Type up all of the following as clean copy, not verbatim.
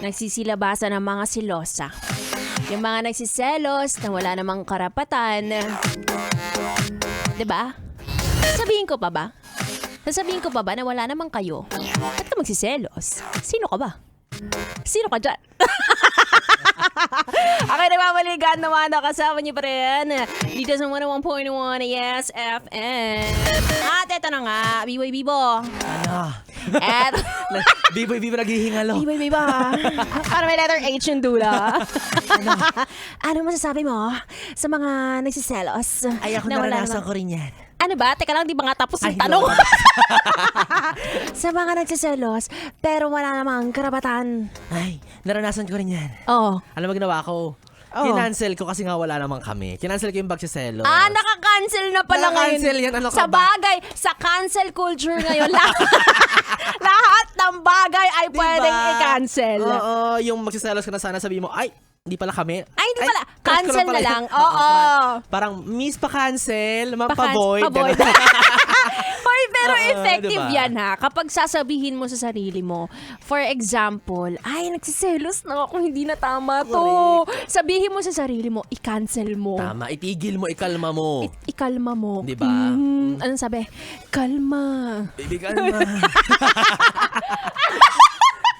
nagsisilabasan ng mga silosa. Yung mga nagsiselos na wala namang karapatan. Diba? Sasabihin ko pa ba? Sasabihin ko pa ba na wala namang kayo? Ba't ka magsiselos? Sino ka ba? Sino ka dyan? Okay, nagmamaligan naman na kasama niyo pa rin dito sa 101.1 Yes FM. At eto na nga, Biboy Bibo. Ano? At Biboy naghihingalo. Biboy Bibo. Para may letter H yung dula. Ano masasabi mo sa mga nagsiselos? Ay, ako na wala naranasan namang- ko rin yan. Ano ba? Teka lang, di ba nga tapos yung Ay, tanong? no. Sa mga nagsiselos, pero wala namang karapatan. Ay, naranasan ko rin yan. Oo. Alam mo ginawa ko? Oo. Kinancel ko kasi nga wala naman kami. Kinancel ko yung pagsiselos. Naka-cancel na pala Naka-cancel ngayon. yan, ano ka Sa ba? bagay, sa cancel culture ngayon, lahat ng bagay ay Diba? pwedeng i-cancel. Oo, yung magsiselos ka na sana sabihin mo, ay, hindi pala kami. Ay, hindi pala. crush ko Cancel pala na yun. lang. Oo. Parang, miss pa-cancel, Pa-void. pa-void. ganun. Hoy, pero Oo, effective diba? yan ha. Kapag sasabihin mo sa sarili mo, for example, ay, nagsiselos na ako, hindi na tama to. Sabihin mo sa sarili mo, i-cancel mo. Tama, itigil mo, ikalma mo. Ikalma mo. Diba? Anong sabi? Kalma. Baby, kalma.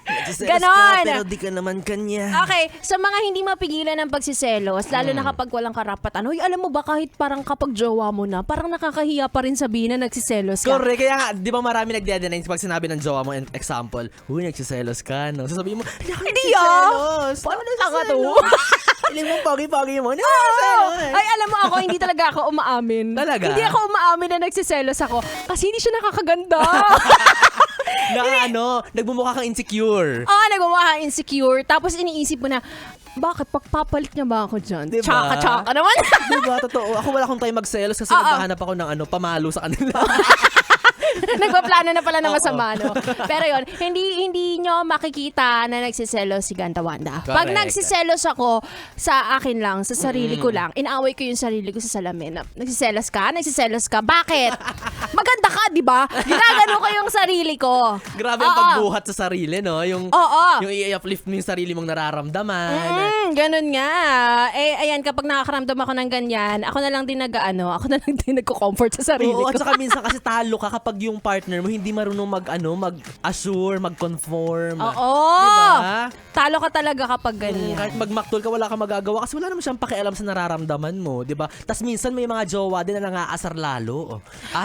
Nagsiselos Ganon. ka, pero di ka naman kanya. Okay, sa mga hindi mapigilan ng pagsiselos, lalo na kapag walang karapatan, hoy, alam mo ba kahit parang kapag jowa mo na, parang nakakahiya pa rin sabihin na nagsiselos ka. Correct. Kaya nga, di ba marami nagde-deny pag sinabi ng jowa mo, example, huy, nagsiselos ka, no? Sasabihin mo, Hindi ah! Paano Tanga to? Piling mo, pogi-pogi mo. No, Ay, alam mo ako, hindi talaga ako umaamin. Talaga? Hindi ako umaamin na nagsiselos ako kasi hindi siya nakakaganda. na ano, nagmumukha kang insecure. Nagmamukha insecure. Tapos iniisip mo na, bakit pagpapalit niya ba ako dyan? Diba? Tsaka naman. Diba, totoo. Ako wala akong time magselos kasi Oo. naghahanap ako ng pamalo sa kanila. Nagpaplano na pala ng Oo. masama, no? Pero yon, hindi nyo makikita na nagsiselos si Ganda Wanda. Pag Correct. nagsiselos ako sa akin lang, sa sarili ko lang, inaaway ko yung sarili ko sa salamin. Nagsiselos ka? Nagsiselos ka? Bakit? Maganda ka, di ba? Ginagano ko yung sarili ko. Grabe ang Oo. pagbuhat sa sarili, no? Yung i-uplift mo yung sarili mong nararamdaman. Ganun nga. Ayan, kapag nakakaramdam ako ng ganyan, ako na lang din ako na lang din nagko-comfort sa sarili Oo, ko. at saka minsan kasi talo ka kapag yung partner mo hindi marunong mag-assure, mag-conform. Oo. Diba? Talo ka talaga kapag ganyan. Kahit magmaktol ka, wala kang magagawa kasi wala naman siyang pakialam sa nararamdaman mo, di ba? Tapos minsan may mga jowa din na nangaasar lalo.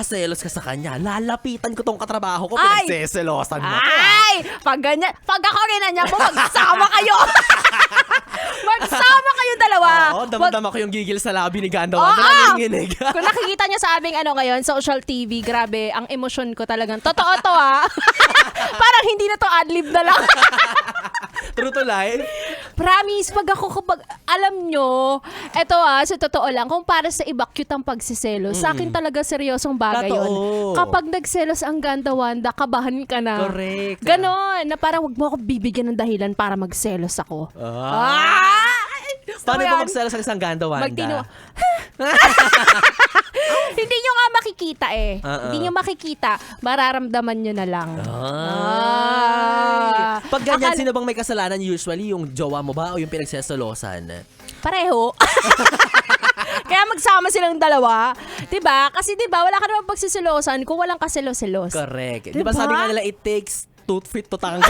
Selos ka sa kanya. Lalapitan ko tong katrabaho ko, Ay! pinagseselosan mo. Ay! Pag ganyan, pag ako ginanyan mo, magsama kayo! Magsama kayo dalawa! Oo, damdam ako yung gigil sa labi ni Ganda Oo! Wanda. Nanginginig. Kung nakikita niyo sa aming ngayon, social TV, grabe, ang emosyon ko talagang, totoo to Parang hindi na to adlib na lang. True to life. Promise, kapag alam nyo, eto sa totoo lang, kung para sa iba, cute ang pagsiselos. Sa akin talaga seryosong bagay yun. Totoo. Kapag nagselos ang Ganda Wanda, kabahan ka na. Correct. Ganon, na parang wag mo ako bibigyan ng dahilan para magselos ako. Paano ba magselos ang isang Ganda Wanda? Hindi nyo nga makikita Hindi nyo makikita. Mararamdaman nyo na lang. Pag ganyan, sino bang may kasalanan usually? Yung jowa mo ba o yung pinagsesolosan? Pareho. Kaya magsama silang dalawa. Diba? Kasi diba, wala ka naman pagsisilosan kung walang kaselos-selos. Correct. Diba? Di ba sabi nga nila, it takes 2 feet to tango.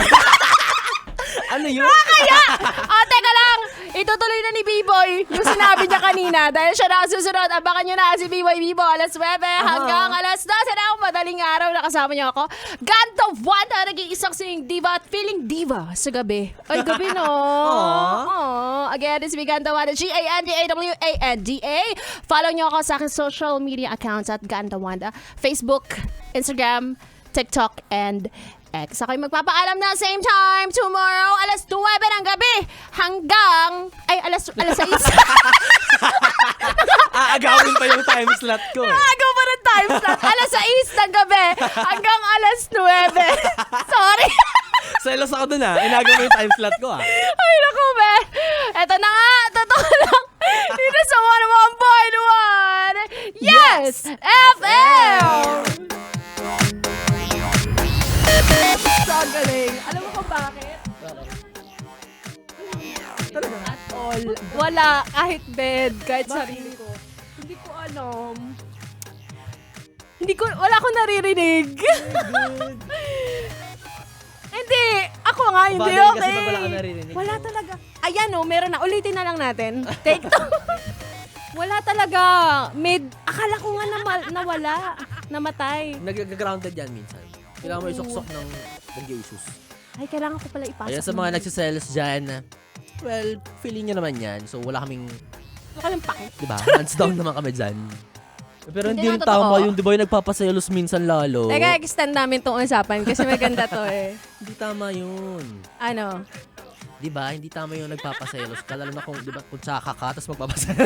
Ano yun? Kaya! Teka lang! Itutuloy na ni B-Boy yung sinabi niya kanina. Dahil siya na susunod, abangan nyo na si B-Boy Bibo alas 9 hanggang alas 12 na ako. Madaling araw na kasama niyo ako. Ganda Wanda, naging isang singing diva at feeling diva sa gabi. Ay, gabi no. Again, it's me Ganda Wanda, GandaWanda. Follow niyo ako sa aking social media accounts at Ganda Wanda. Facebook, Instagram, TikTok, and X. Ako'y magpapaalam na same time tomorrow, alas 9 ng gabi hanggang, alas 6. Aagawin pa yung time slot ko. Agaw pa ng time slot. Alas 6 ng gabi hanggang alas 9. Sorry. Selos ako dun Inagaw mo yung time slot ko Ay, naku, be. Eto na nga, totoo lang. Dito sa 101.1 Yes! FM! So, ang galing. Alam mo kung bakit? all. Wala. Kahit bed, kahit sarili ko. Hindi ko alam. Wala akong naririnig. Hindi. Ako nga, hindi Bagay okay. kasi pag wala ka naririnig. Wala talaga. Ayan meron na. Ulitin na lang natin. Take two. Wala talaga. Akala ko nga nawala. Namatay. Nag-grounded yan minsan. Kailangan mo isuksok ng bagyo issues. Ay, kailangan ko pala ipasok. Ayan sa mga nagsiselos dyan, well, feeling nyo naman yan. So, wala kaming, Wala kaming pake. diba? Hands down naman kami dyan. Pero hindi Hindi yung na totoo. tama yun, di ba yung nagpapaselos minsan lalo? Teka, extend namin itong usapan kasi maganda to eh. Hindi tama yun. Ano? Di ba? Hindi tama yung nagpapaselos ka. Lalo na kung, di ba, kung tsaka ka, tapos magpapaselos.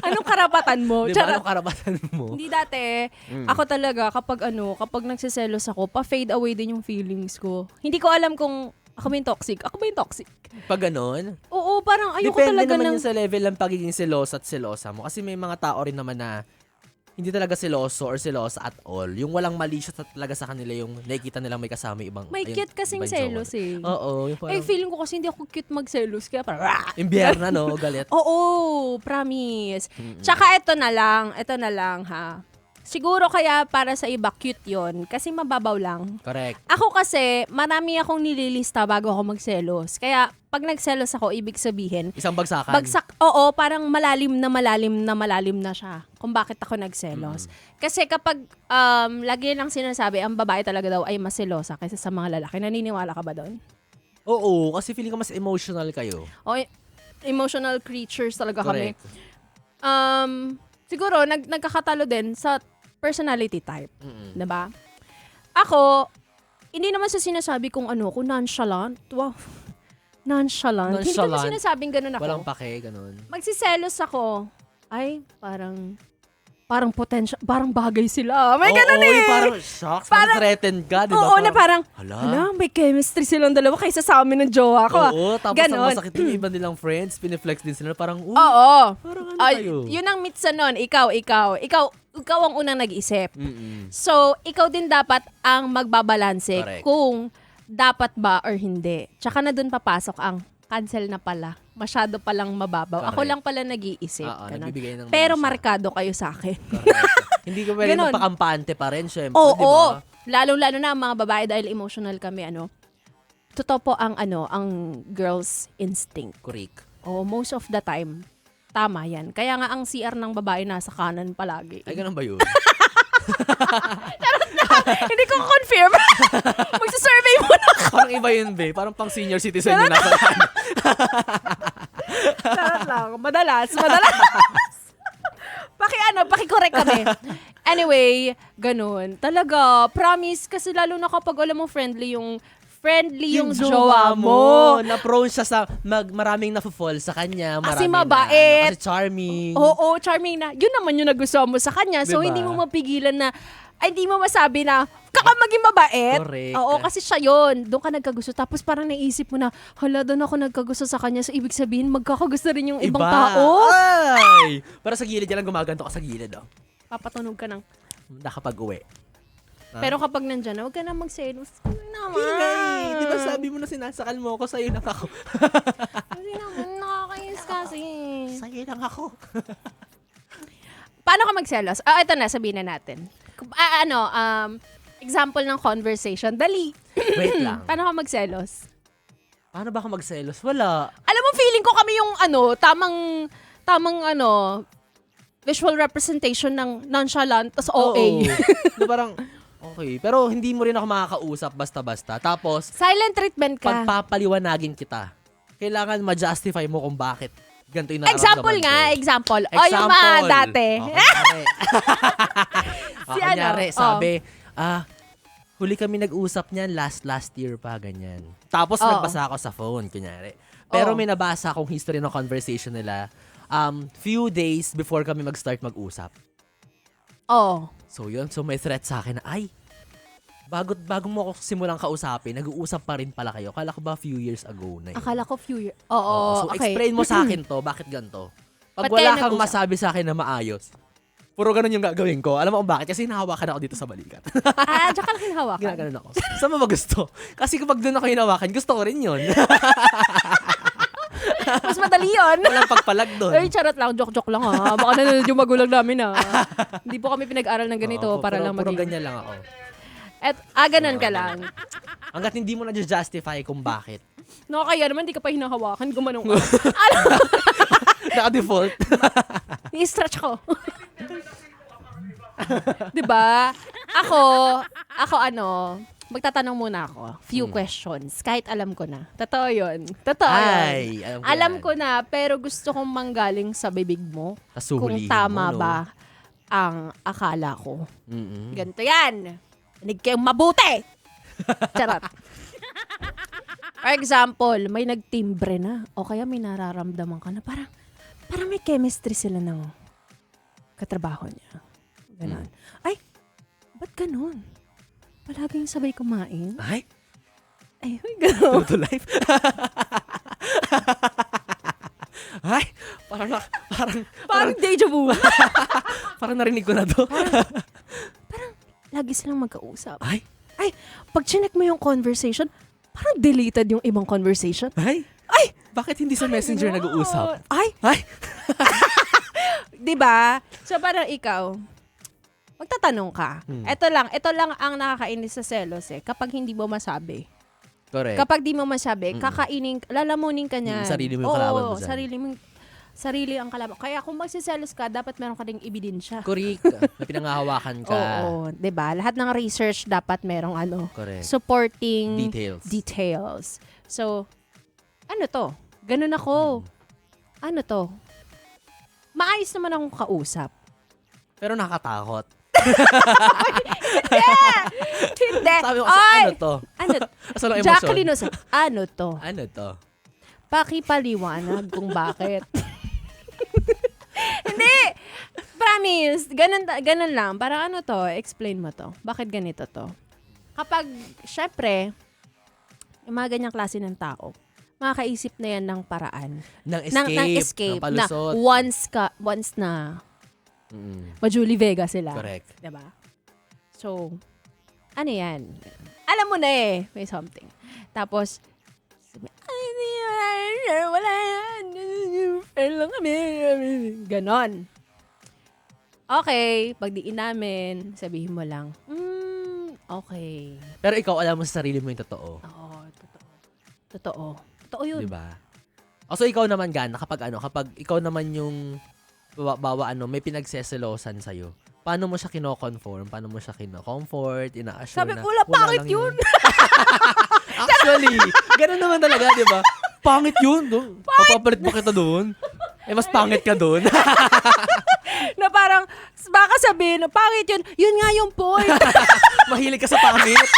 Anong karapatan mo? Di ba? Charot. Anong karapatan mo? Hindi dati, ako talaga, kapag nagsiselos ako, pa-fade away din yung feelings ko. Hindi ko alam kung ako ba yung toxic. Ako ba yung toxic? Pag ganon, Oo, parang ayoko depende talaga naman ng... yun sa level ng pagiging selosa at selosa mo. Kasi may mga tao rin naman na hindi talaga seloso or selosa at all. Yung walang malicious talaga sa kanila yung nakikita nilang may kasama ibang... May ayun, cute kasing ibang selos jowa. eh. Oo. Yung parang, Feeling ko kasi hindi ako cute magselos. Kaya parang... imbierna, no? Galit. Oo, promise. Tsaka ito na lang ha. Siguro kaya para sa iba cute yon kasi mababaw lang. Correct. Ako kasi, marami akong nililista bago ako magselos. Kaya, pag nagselos ako, ibig sabihin, Isang bagsakan. oo, parang malalim na siya kung bakit ako nagselos. Kasi kapag, lagi lang sinasabi, ang babae talaga daw ay mas selosa kaysa sa mga lalaki. Naniniwala ka ba doon? Oo, kasi feeling ko mas emotional kayo. O, emotional creatures talaga kami. Correct. Siguro, nagkakatalo din sa personality type. Diba? Ako, hindi naman sa sinasabi kung kung nonchalant. Wow. Nonchalant. Hindi ko Nonchalant. sinasabing ganun ako. Walang pake, ganun. Magsiselos ako. Ay, parang potential, parang bagay sila. May ganun eh. Parang shocks, parang threatened ka, di ba? Oo, na parang, hala, may chemistry silang dalawa kaysa sa amin ng jowa ko. oo, tapos Ganon. ang masakit yung iba nilang friends, piniflex din sila, parang, Oo. parang ano Ay, kayo? yun ang mitsa nun. Ikaw ang unang nag-isip. Mm-mm. So, ikaw din dapat ang magbabalanse Correct. kung dapat ba or hindi. Tsaka na dun papasok ang cancel na pala. Masyado palang mababaw. Ako Correct. lang pala nag-iisip. Oo, Ganon. nagbibigay ng Pero mali siya. markado kayo sa akin. Correct. Hindi ko pwede Ganon. magpakampante pa rin, syempre, Oo. di ba? Lalo-lalo na ang mga babae dahil emotional kami, Totoo po ang girls instinct. Correct. Oh, most of the time. Tama yan. Kaya nga ang CR ng babae nasa kanan palagi. Ay, ganun ba yun? Hindi ko confirm. Magsasurvey muna ako. Parang iba yun, be. Parang pang senior citizen yun nasa Charot lang. Madalas. Paki-correct kami. Anyway, ganun. Talaga, promise. Kasi lalo na kapag alam mo friendly yung jowa mo. Na-prone siya sa maraming na-fall sa kanya. Kasi Maraming mabait. kasi charming. Oo, charming na. Yun naman yung nagustuhan mo sa kanya. So, Diba? hindi mo mapigilan na, hindi mo masabi na, maging mabait. Correct. Oo, kasi siya yun. Doon ka nagkagusto. Tapos parang naisip mo na, hala, doon ako nagkagusto sa kanya. So, ibig sabihin, magkakagusto rin yung ibang Iba. tao. Ay! Para sa gilid, yan lang gumaganto ka sa gilid, oh. Papatunog ka ng. Nakapag-uwi. Pero kapag nandyan na, huwag ka na magselos. Ano naman? Ingay! Di ba sabi mo na sinasakal mo ako, sa'yo lang ako. Kasi naman, nakakayos kasi. Sa'yo lang ako. Paano ka magselos? Ito na, sabihin na natin. Example ng conversation. Dali. Wait lang. Paano ka magselos? Paano ba ako magselos? Wala. Alam mo, feeling ko kami yung tamang visual representation ng nonchalant tas OA. Na parang, okay. Pero hindi mo rin ako makakausap basta-basta. Tapos, Silent treatment ka. pagpapaliwanagin kita. Kailangan ma-justify mo kung bakit ganito yung nararamdaman Example ko. nga, example. O, yung mga dati. Si kunyari, ano? sabi, huli kami nag-usap niyan last year pa, ganyan. Tapos nagbasa ako sa phone, kunyari. Pero may nabasa akong history ng conversation nila few days before kami mag-start mag-usap. Oh. So yun, so may threat sa akin na, ay, bago mo ako simulang kausapin, nag-uusap pa rin pala kayo. Akala ko ba few years ago na yun? Akala ko few years. Oo, So okay. explain mo sa akin to, bakit ganito? Pag Ba't wala kayo kang nag-usap? masabi sa akin na maayos, Puro ganun yung gagawin ko. Alam mo kung bakit? Kasi hinahawakan ako dito sa balikat. Tsaka lang hinahawakan. Ginaganon ako. Saan mo ba gusto? Kasi kapag doon ako hinahawakan, gusto ko rin yun. Mas madali yun. Walang pagpalag doon. Ay, charot lang. Joke-joke lang ha. Baka nanonood yung magulang namin ha. Hindi po kami pinag-aral ng ganito para lang puro maging... ganyan lang ako. Ganun ka lang. Hanggat hindi mo na-justify kung bakit. No, kaya naman, di ka pa hinahawakan. Gumanong ka. Naka-default. I-stretch ko. Diba? Ako magtatanong muna ako. Few questions. Kahit alam ko na. Totoo yun. Ay, Alam ko na, pero gusto kong manggaling sa bibig mo. Kung Kasuhulihin tama mo, no? ba ang akala ko. Mm-mm. Ganito yan. Nanig kayong mabuti. Charot. For example, may nagtimbre na o kaya may nararamdaman ka na parang may chemistry sila ng katrabaho niya. Ganon. Ay, ba't ganon? Palaging sabay kumain? Ay, Ganon. true to life. Ay, Parang deja vu. parang narinig ko na to. Lagi silang magkausap. Ay, Pag chinek mo yung conversation, parang deleted yung ibang conversation. ay, bakit hindi sa messenger nag-uusap? Ay, Ay, diba? So parang ikaw, magtatanong ka. Ito lang ang nakakainis sa selos kapag hindi mo masabi. correct. Kapag di mo masabi, lalamunin ka niyan. Sarili mo yung kalaban mo dyan. Sarili ang kalaban. Kaya kung magsiselos ka, dapat meron ka ding ebidensya. Correct. May pinangahawakan ka. Oo, 'di ba? Lahat ng research dapat merong Correct. supporting Details. So, ano to? Ganun ako. Ano to? Maayos naman akong kausap. Pero nakatakot. Hindi. Sabi ko, Ay! ano to? Ano? Asa lang emosyon? Jacqueline Osa, ano to? Ano to? Pakipaliwanag kung bakit. Hindi! Promise. Ganun lang. Parang ano to? Explain mo to. Bakit ganito to? Kapag, syempre, yung mga ganyang klase ng tao, makakaisip na yan ng paraan. Ng escape. Ng Na palusot. once na Mm, ma-Julie Vega sila. correct. Diba? So, ano yan? Alam mo na may something. Tapos, sabi, ay, wala yan. Fair lang kami. Ganon. Okay, pag diin namin, sabihin mo lang, okay. Pero ikaw, alam mo sa sarili mo yung totoo. Oo, totoo. Totoo yun. Diba? So, ikaw naman, Gana, kapag ikaw naman yung may pinagseselosan sa'yo, paano mo siya kino-conform? Paano mo siya kino-comfort? Ina-assure Sabi na, ko, wala, pangit lang yun. Actually, ganun naman talaga, di ba? Pangit yun. Papapalit ba kita doon? Mas pangit ka doon. Na parang, baka sabihin, pangit yun. Yun nga yung point. Mahilig ka sa pangit.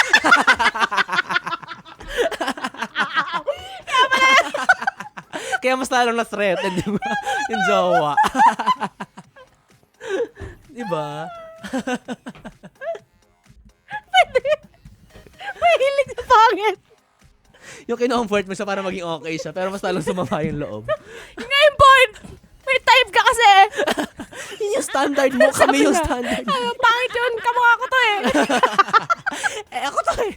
Kaya mas lalong na-threaten, di ba? Yung jowa. Di ba? Mahilig sa pangit. Yung kinomfort mo siya para maging okay siya, pero mas lalong sumama yung loob. Yun nga yung point. May type ka kasi. Yun yung standard mo, kami yung standard. Ay, pangit yun. Kamukha ko to Ako to eh.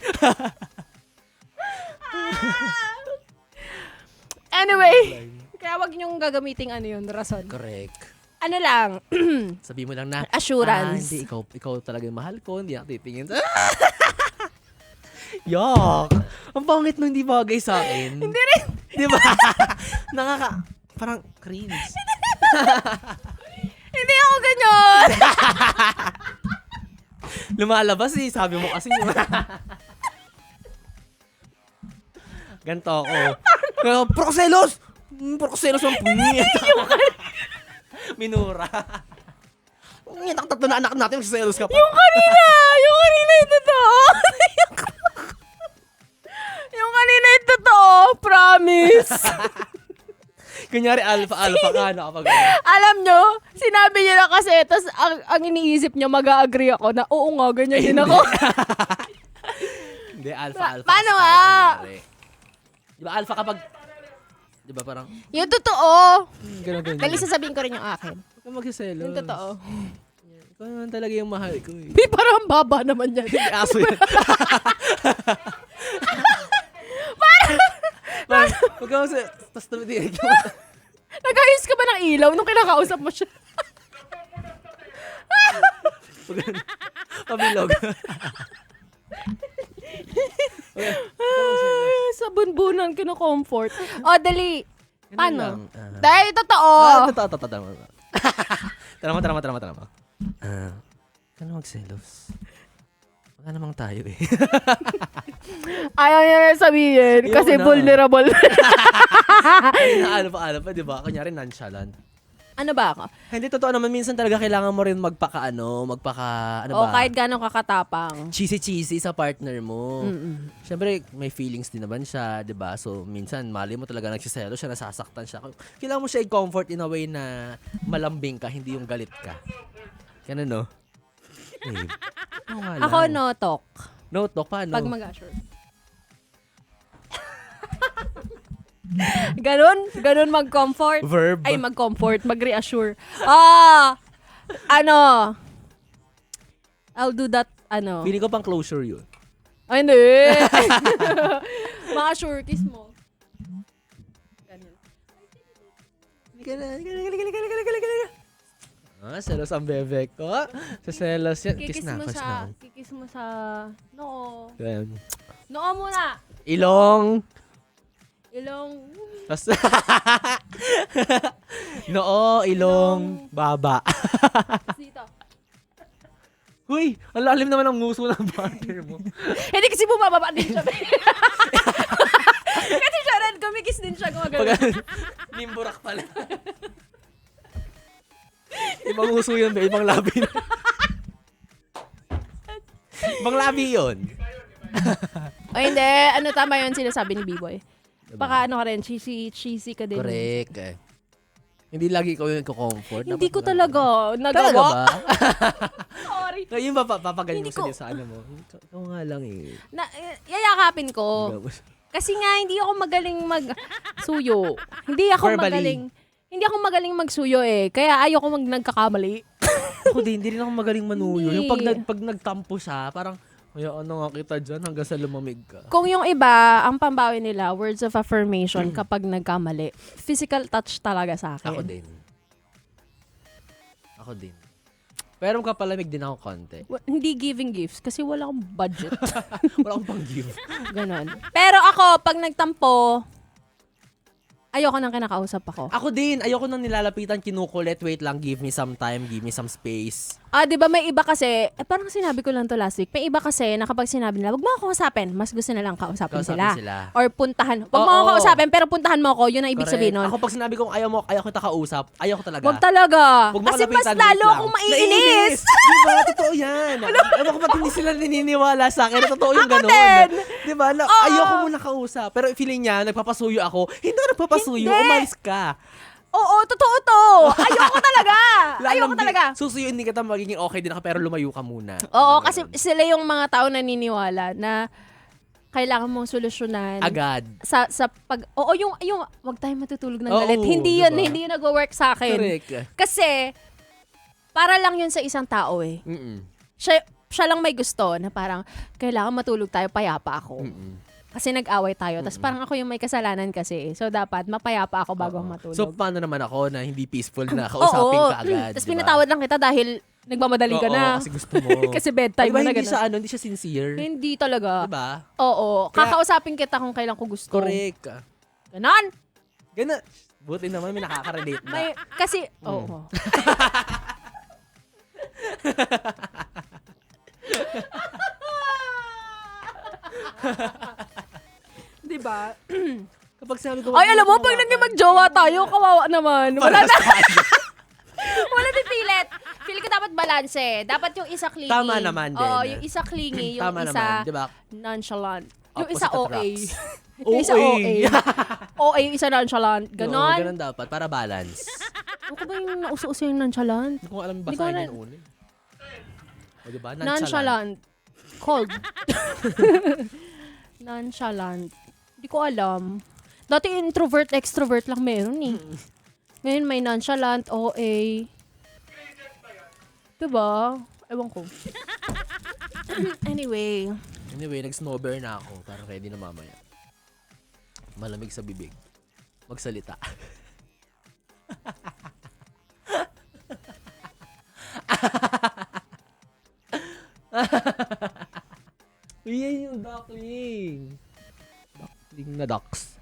Anyway, kaya wag niyong gagamiting rason. Correct. Ano lang, Sabi mo lang na, assurance. hindi, ikaw talaga yung mahal ko, hindi ako titingin. Yuck! Ang pangit mo, hindi bagay sa akin. Hindi rin. Di ba? Parang cringe. Hindi ako ganyan. Lumalabas eh, sabi mo kasi yung... Ganto ako. Proxelos! Proxelos ang pungit. Minura. Ang tatlo na anak natin, magsiselos ka pa. Yung kanina yung totoo. Yung kanina yung totoo. Promise. Kunyari, alpha ka na kapag... Alam nyo, sinabi niya na kasi, tapos ang iniisip niya, mag-a-agree ako na, oo nga, ganyan din ako. Hindi, alpha. Paano kasi nga? tayo, kunyari. Di ba alpha kapag... Di ba parang... Yung totoo. Ganun. Dali sasabihin ko rin yung akin. Huwag kang magsiselos. Yung totoo. Ikaw naman talaga yung mahal ko eh. Di, parang baba naman yan. Aso yan. Parang, huwag ka kasi, tapos tumitinig ka. Nag-ayos ka ba ng ilaw nung kinakausap mo siya? Pabilog. Sa bunbunan, kino-comfort. O, dali. Paano? Lang. Dahil totoo. Totoo. Tara mo. Ka na magselos. Wala namang tayo eh. Ayaw niya na sabihin Ayoko kasi na. vulnerable. Ano pa, di ba? Kunyari nonchalant. Ano ba ako? Hindi, totoo naman. Minsan talaga kailangan mo rin ano O ba? kahit gano'ng kakatapang. Cheesy sa partner mo. Mm-mm. Siyempre, may feelings din naman siya, di ba? So, minsan, mali mo talaga nagsiselo siya, nasasaktan siya. Kailangan mo siya i-comfort in a way na malambing ka, hindi yung galit ka. Ganun, no? Babe, nga Ako, lang. no talk. No talk, paano? Pag mag-assure. Ganon mag-comfort. Verb. Ay, mag-comfort, mag-reassure. Ano? I'll do that, ano? Feeling ko pang closure yun. Ay, hindi. Ma-assure, kiss mo. Ganyan. Selos ang bebe ko. Sa selos yan. Kiss Kikis na, mo kiss sa, na. kikis mo sa, noo. Ganyan. Noo muna. Ilong. Ilong. Tas Noo, ilong, baba. Dito. Huy, ang lalim naman ang nguso ng partner mo. Hindi kasi bumababa din siya. Kasi siya rin, kumikis din siya. Pag nimburak pala. Ibang nguso yun, be. Ibang labi na. Ibang labi yun. O hindi, ano tama yun sinasabi ni B-Boy. Baka ano ka rin, cheesy ka din. Correct. Hindi lagi ko yung comfort. Hindi ko talaga Talaga nagawa. ba? Sorry. Yung papagaling Hindi mo ko- sa ano mo. Ikaw nga lang eh. Yayakapin ko. Kasi nga, hindi ako magaling mag-suyo. Hindi ako magaling magsuyo eh. Kaya ayoko nagkakamali. Ako din, hindi rin ako magaling manuyo. Hindi. Yung pag nagtampo siya, parang, hayaan na nga kita dyan hanggang sa lumamig ka. Kung yung iba, ang pambawi nila, words of affirmation kapag nagkamali, physical touch talaga sa akin. Ako din. Pero kapalamig din ako konti. Hindi giving gifts kasi wala akong budget. Wala akong pang-give. Ganon. Pero ako, pag nagtampo, ayoko nang kinakausap ako. Ako din, ayoko nang nilalapitan, kinukulit, wait lang, give me some time, give me some space. Di ba may iba kasi, parang sinabi ko lang to last week, may iba kasi na kapag sinabi nila, wag mo ako kausapin, mas gusto nilang kausapin sila. Or puntahan. Wag mo ako kausapin, pero puntahan mo ako, yun ang ibig sabihin nun. Ako pag sinabi kong ayaw kita kausap, ayaw ko talaga. Wag talaga. Huwag mo Kasi mas kalapitan, lalo wait lang. akong maiinis. Diba? Totoo yan. Ewan ko ba't hindi sila naniniwala sa akin. Totoo yung Ako ganun. din. Diba? Oo. Ayoko muna kausap. Pero feeling niya, nagpapasuyo ako. Hindi ako nagpapasuyo. Hindi. Umalis ka. Oo, totoo to. Ayoko talaga. Ayoko Lalang talaga. Susuyuin din kita, magiging okay din ako, pero lumayo ka muna. Oo, kasi sila yung mga tao naniniwala na kailangan mong solusyonan. Agad. Sa pag yung wag tayong matutulog ng galit. Oo, Hindi yun, diba? hindi yun nagwo-work sa akin. Correct. Kasi para lang yun sa isang tao eh. Mm-mm. Siya lang may gusto na parang kailangan matulog tayo, payapa ako. Mm-mm. Kasi nag-away tayo. Tapos parang ako yung may kasalanan kasi. So dapat mapayapa ako bago ako matulog. So, paano naman ako na hindi peaceful na kausapin ka agad? Tapos diba? pinatawad lang kita dahil nagmamadali ka na. Oo, kasi gusto mo. Kasi bedtime Diba, mo na hindi gano'n. hindi siya sincere. Hindi talaga. Diba? Oo. Kaya- Kakausapin kita kung kailan ko gusto. Correct. Ganon. Gana. Buti naman may nakaka-relate na. Kasi, oo. Diba? Kapag sinabi ko, Ay, alam mo, pag naging magjowa tayo, kawawa naman. Wala na. Wala din pilit. Feel ko dapat balanse. Dapat yung isa clingy. Tama naman din. Oo, yung isa clingy, yung Tama isa naman, diba? nonchalant. Yung Opposite isa OA. attracts. Yung isa OA. OA, yung isa nonchalant. Oo, Ganon. ganon dapat, para balance. Ano ko ba yung nauso-uso yung nonchalant? Hindi ko alam Hindi ko basahin alam. yung una. O diba? Nonchalant. Cold. Nonchalant. Hindi ko alam. Dati introvert, extrovert lang meron eh. Ngayon may nonchalant, OA. Diba? Ewan ko. Anyway. Anyway, nag-snowbear na ako. Parang ready na mamaya. Malamig sa bibig. Magsalita. Yan yung duckling. Duckling na ducks.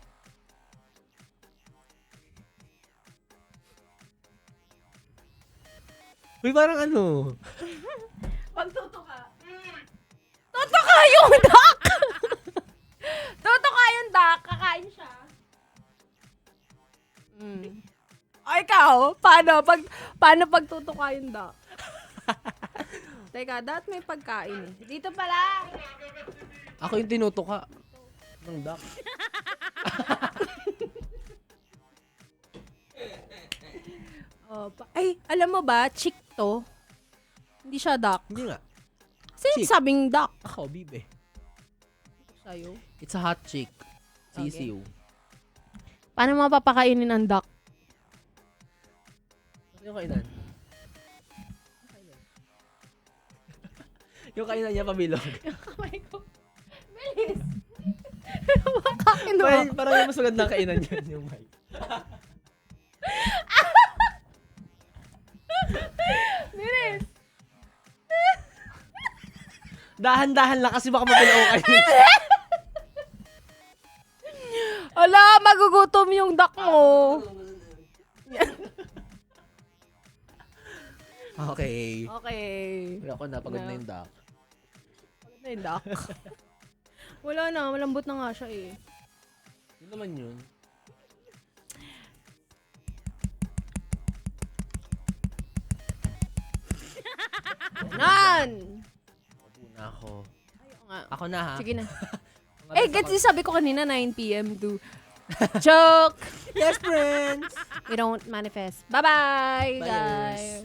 Uy, parang ano? Pagtutuka. Tutuka yung duck! Tutuka yung duck. Kakain siya. O ikaw, paano pagtutuka yung duck? Teka, dapat may pagkain eh. Dito pala. Ako yung tinutuka ng duck. Ay, alam mo ba, chick to. Hindi siya duck. Hindi nga. Sino Chick. sabing duck? Ako, bibe. Sa'yo. It's a hot chick. Sisiu. Paano mapapakainin ang duck? Ano yung kainan? Yung kainan niya pabilog. Kamay ko. Bilis. Makain mo. Parang yung masugad na kainan niya yung mic. Bilis. Dahan-dahan lang kasi baka mapilaw kayo. Ala, magugutom yung duck mo. Okay. Okay. Wala ko na, pagod na yung duck. Pagod na yung duck. Wala na, malambot na nga siya eh. Yun naman yun. Nan! Pabu na ako. Ayaw nga. Ako na ha. Sige na. Eh, kasi sabi ko kanina 9 p.m. to. Joke! Yes, friends! We don't manifest. Bye-bye, Bye, guys!